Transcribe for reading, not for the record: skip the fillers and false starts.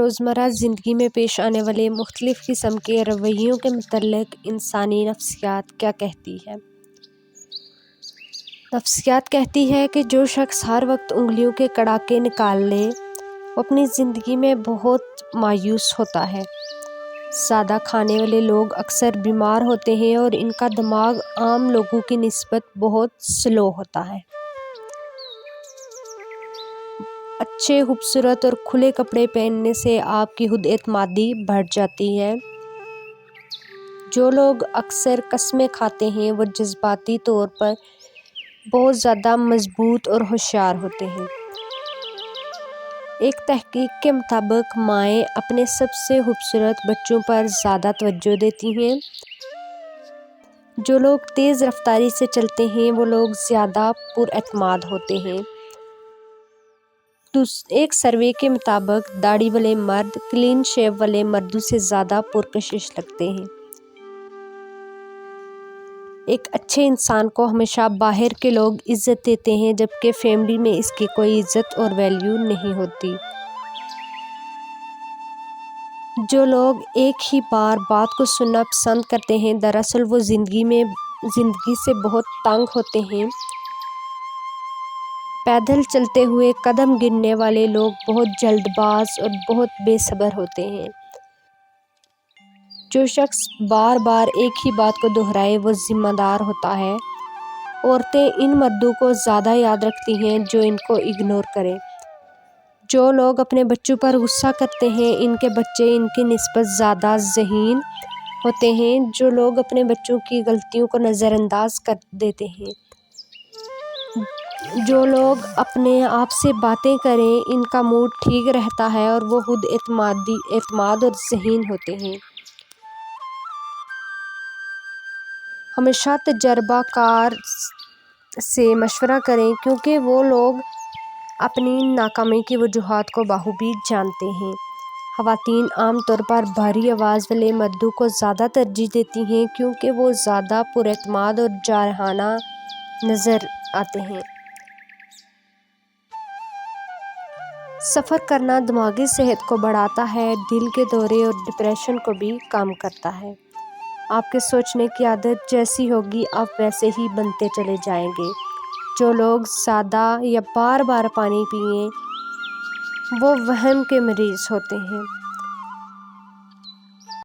روزمرہ زندگی میں پیش آنے والے مختلف قسم کے رویوں کے متعلق انسانی نفسیات کیا کہتی ہے؟ نفسیات کہتی ہے کہ جو شخص ہر وقت انگلیوں کے کڑاکے نکال لے وہ اپنی زندگی میں بہت مایوس ہوتا ہے۔ زیادہ کھانے والے لوگ اکثر بیمار ہوتے ہیں اور ان کا دماغ عام لوگوں کی نسبت بہت سلو ہوتا ہے۔ اچھے، خوبصورت اور کھلے کپڑے پہننے سے آپ کی خود اعتمادی بڑھ جاتی ہے۔ جو لوگ اکثر قسمیں کھاتے ہیں وہ جذباتی طور پر بہت زیادہ مضبوط اور ہوشیار ہوتے ہیں۔ ایک تحقیق کے مطابق مائیں اپنے سب سے خوبصورت بچوں پر زیادہ توجہ دیتی ہیں۔ جو لوگ تیز رفتاری سے چلتے ہیں وہ لوگ زیادہ پر اعتماد ہوتے ہیں۔ ایک سروے کے مطابق داڑھی والے مرد کلین شیو والے مردوں سے زیادہ پرکشش لگتے ہیں۔ ایک اچھے انسان کو ہمیشہ باہر کے لوگ عزت دیتے ہیں جبکہ فیملی میں اس کی کوئی عزت اور ویلیو نہیں ہوتی۔ جو لوگ ایک ہی بار بات کو سننا پسند کرتے ہیں دراصل وہ زندگی سے بہت تنگ ہوتے ہیں۔ پیدل چلتے ہوئے قدم گننے والے لوگ بہت جلد باز اور بہت بے صبر ہوتے ہیں۔ جو شخص بار بار ایک ہی بات کو دہرائے وہ ذمہ دار ہوتا ہے۔ عورتیں ان مردوں کو زیادہ یاد رکھتی ہیں جو ان کو اگنور کریں۔ جو لوگ اپنے بچوں پر غصہ کرتے ہیں ان کے بچے ان کی نسبت زیادہ ذہین ہوتے ہیں۔ جو لوگ اپنے بچوں کی غلطیوں کو نظر انداز کر دیتے ہیں۔ جو لوگ اپنے آپ سے باتیں کریں ان کا موڈ ٹھیک رہتا ہے اور وہ خود اعتماد اور ذہین ہوتے ہیں۔ ہمیشہ تجربہ کار سے مشورہ کریں کیونکہ وہ لوگ اپنی ناکامی کی وجوہات کو بخوبی جانتے ہیں۔ خواتین عام طور پر بھاری آواز والے مردوں کو زیادہ ترجیح دیتی ہیں کیونکہ وہ زیادہ پر اعتماد اور جارحانہ نظر آتے ہیں۔ سفر کرنا دماغی صحت کو بڑھاتا ہے، دل کے دورے اور ڈپریشن کو بھی کم کرتا ہے۔ آپ کے سوچنے کی عادت جیسی ہوگی آپ ویسے ہی بنتے چلے جائیں گے۔ جو لوگ زیادہ یا بار بار پانی پئیں وہ وہم کے مریض ہوتے ہیں۔